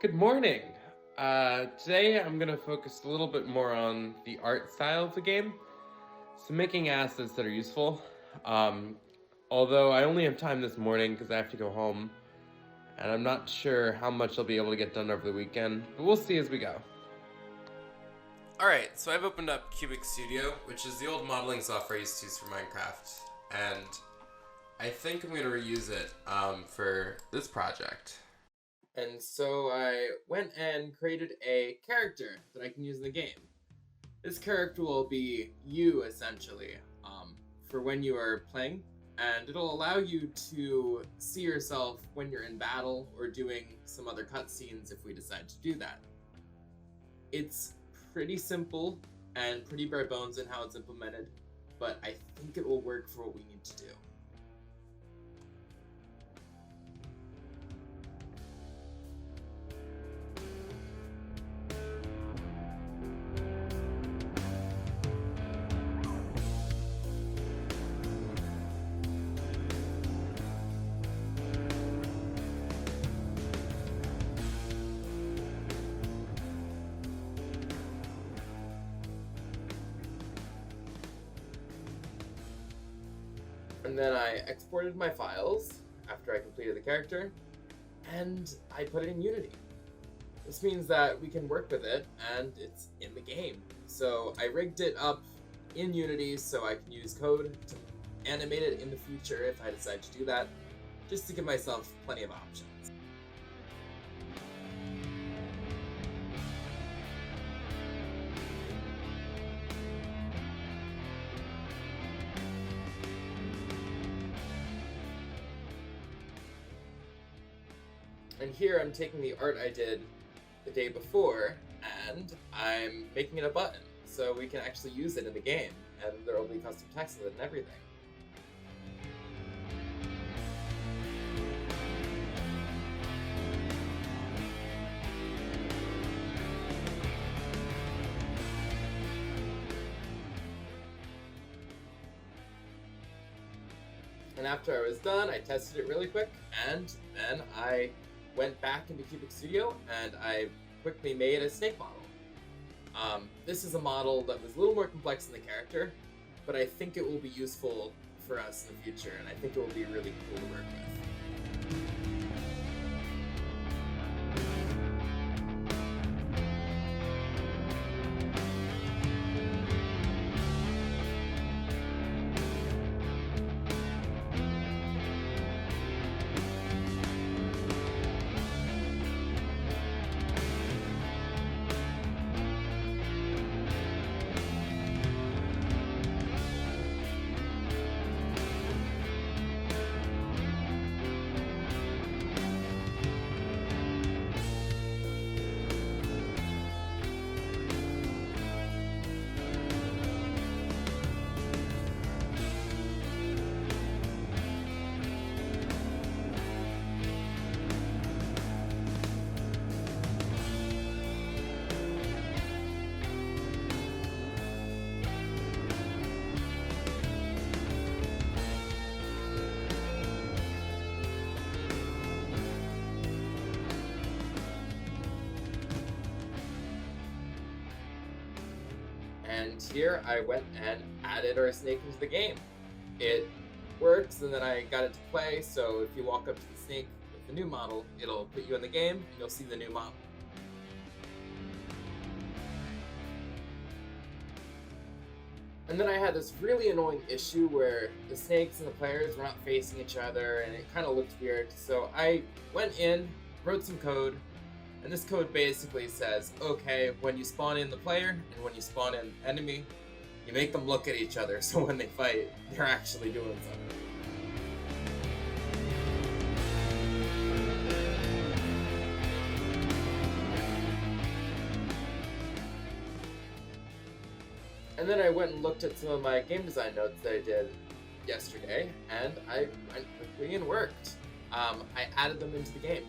Good morning. Today I'm going to focus a little bit more on the art style of the game. So making assets that are useful. Um, Although I only have time this morning because I have to go home. And I'm not sure how much I'll be able to get done over the weekend. But we'll see as we go. Alright, so I've opened up Cubic Studio, which is the old modeling software I used to use for Minecraft. And I think I'm going to reuse it for this project. And so I went and created a character that I can use in the game. This character will be you, essentially, for when you are playing, and it'll allow you to see yourself when you're in battle or doing some other cutscenes if we decide to do that. It's pretty simple and pretty bare bones in how it's implemented, but I think it will work for what we need to do. And then I exported my files after I completed the character, and I put it in Unity. This means that we can work with it, and it's in the game. So I rigged it up in Unity so I can use code to animate it in the future if I decide to do that, just to give myself plenty of options. And here I'm taking the art I did the day before, and I'm making it a button, so we can actually use it in the game, and there will be custom text with it and everything. And after I was done, I tested it really quick, and then I went back into Cubic Studio and I quickly made a snake model. This is a model that was a little more complex than the character, but I think it will be useful for us in the future, and I think it will be really cool to work with. And here I went and added our snake into the game. It works, and then I got it to play, so if you walk up to the snake with the new model, it'll put you in the game, and you'll see the new model. And then I had this really annoying issue where the snakes and the players were not facing each other, and it kind of looked weird, so I went in, wrote some code, and this code basically says, okay, when you spawn in the player and when you spawn in enemy, you make them look at each other, so when they fight, they're actually doing something. And then I went and looked at some of my game design notes that I did yesterday, and I went quickly and worked. I added them into the game.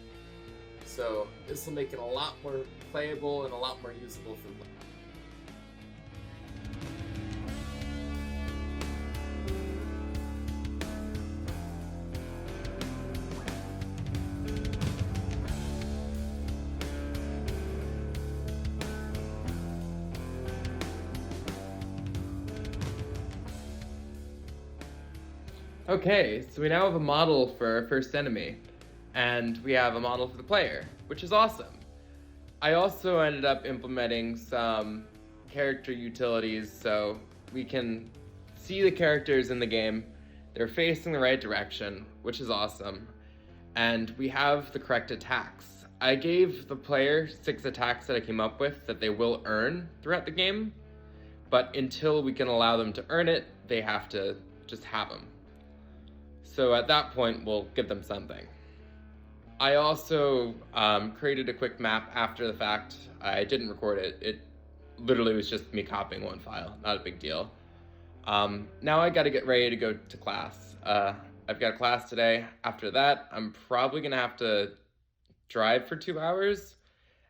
So this will make it a lot more playable and a lot more usable for players. Okay, so we now have a model for our first enemy, and we have a model for the player, which is awesome. I also ended up implementing some character utilities so we can see the characters in the game. They're facing the right direction, which is awesome. And we have the correct attacks. I gave the player 6 attacks that I came up with that they will earn throughout the game, but until we can allow them to earn it, they have to just have them. So at that point, we'll give them something. I also created a quick map after the fact. I didn't record it. It literally was just me copying one file, not a big deal. Now I gotta get ready to go to class. I've got a class today. After that, I'm probably gonna have to drive for 2 hours,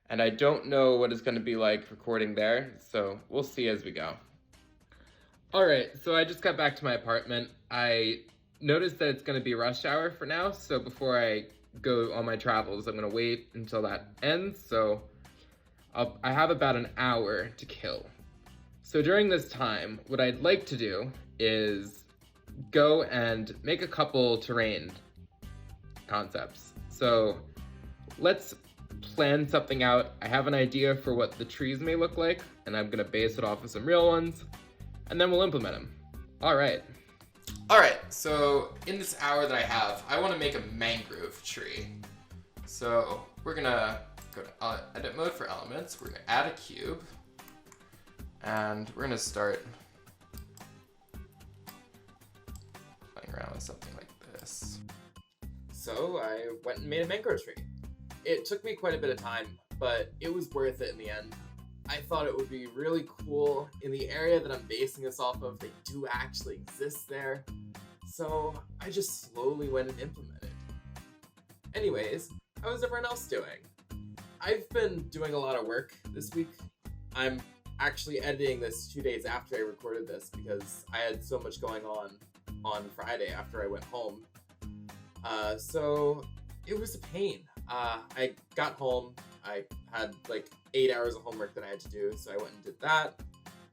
and I don't know what it's gonna be like recording there, so we'll see as we go. All right, so I just got back to my apartment. I noticed that it's gonna be rush hour for now, so before I go on my travels, I'm gonna wait until that ends, so I have about an hour to kill. So during this time, what I'd like to do is go and make a couple terrain concepts. So let's plan something out. I have an idea for what the trees may look like, and I'm gonna base it off of some real ones, and then we'll implement them. All right, so in this hour that I have, I wanna make a mangrove tree. So we're gonna go to edit mode for elements. We're gonna add a cube, and we're gonna start playing around with something like this. So I went and made a mangrove tree. It took me quite a bit of time, but it was worth it in the end. I thought it would be really cool. In the area that I'm basing this off of, they do actually exist there. So I just slowly went and implemented. Anyways, how is everyone else doing? I've been doing a lot of work this week. I'm actually editing this 2 days after I recorded this because I had so much going on Friday after I went home. So it was a pain. I got home, I had like 8 hours of homework that I had to do, so I went and did that.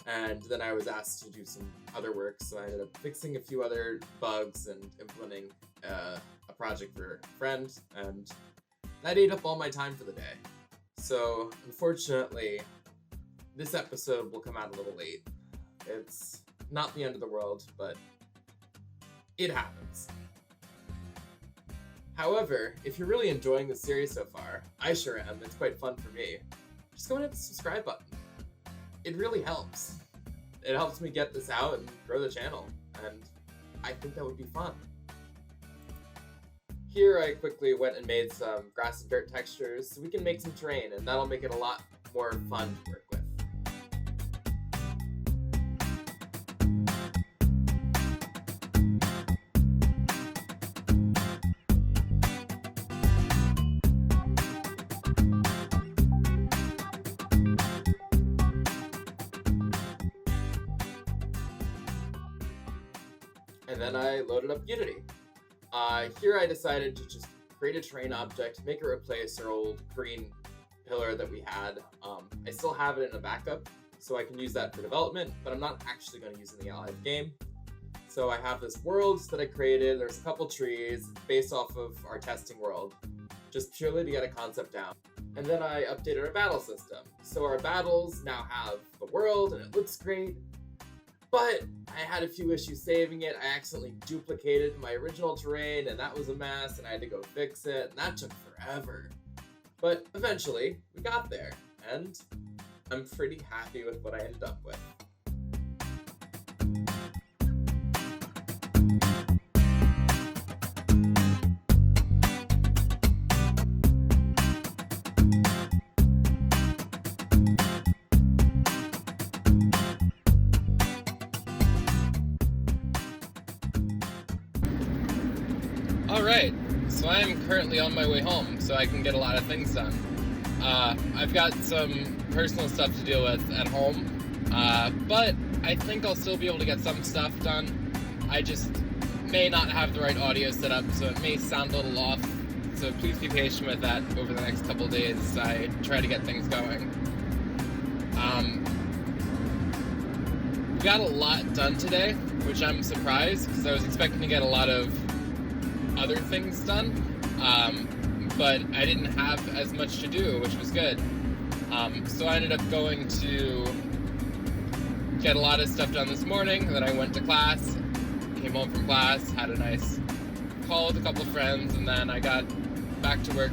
And then I was asked to do some other work, so I ended up fixing a few other bugs and implementing a project for a friend, and that ate up all my time for the day. So unfortunately, this episode will come out a little late. It's not the end of the world, but it happens. However, if you're really enjoying the series so far, I sure am, it's quite fun for me, just go and hit the subscribe button. It really helps. It helps me get this out and grow the channel, and I think that would be fun. Here I quickly went and made some grass and dirt textures so we can make some terrain, and that'll make it a lot more fun to work with. And then I loaded up Unity. Here I decided to just create a terrain object, make it replace our old green pillar that we had. I still have it in a backup, so I can use that for development, but I'm not actually going to use it in the live game. So I have this world that I created. There's a couple trees based off of our testing world, just purely to get a concept down. And then I updated our battle system. So our battles now have the world, and it looks great. But I had a few issues saving it. I accidentally duplicated my original terrain, and that was a mess, and I had to go fix it, and that took forever. But eventually, we got there, and I'm pretty happy with what I ended up with. Alright, so I am currently on my way home, so I can get a lot of things done. I've got some personal stuff to deal with at home, but I think I'll still be able to get some stuff done. I just may not have the right audio set up, so it may sound a little off, so please be patient with that over the next couple days as I try to get things going. got a lot done today, which I'm surprised, because I was expecting to get a lot of other things done, but I didn't have as much to do, which was good. So I ended up going to get a lot of stuff done this morning. Then I went to class, came home from class, had a nice call with a couple of friends, and then I got back to work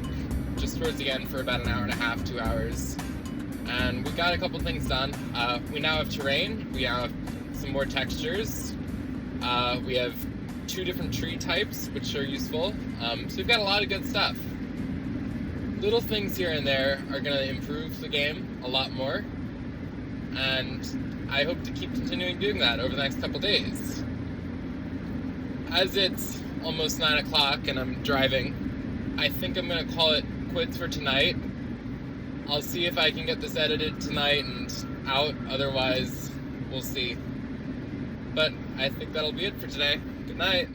just towards the end for about an hour and a half, 2 hours. And we got a couple things done. We now have terrain, we now have some more textures, we have 2 different tree types, which are useful. So we've got a lot of good stuff. Little things here and there are going to improve the game a lot more, and I hope to keep continuing doing that over the next couple days. As it's almost 9 o'clock and I'm driving, I think I'm going to call it quits for tonight. I'll see if I can get this edited tonight and out, otherwise we'll see. But I think that'll be it for today. Good night.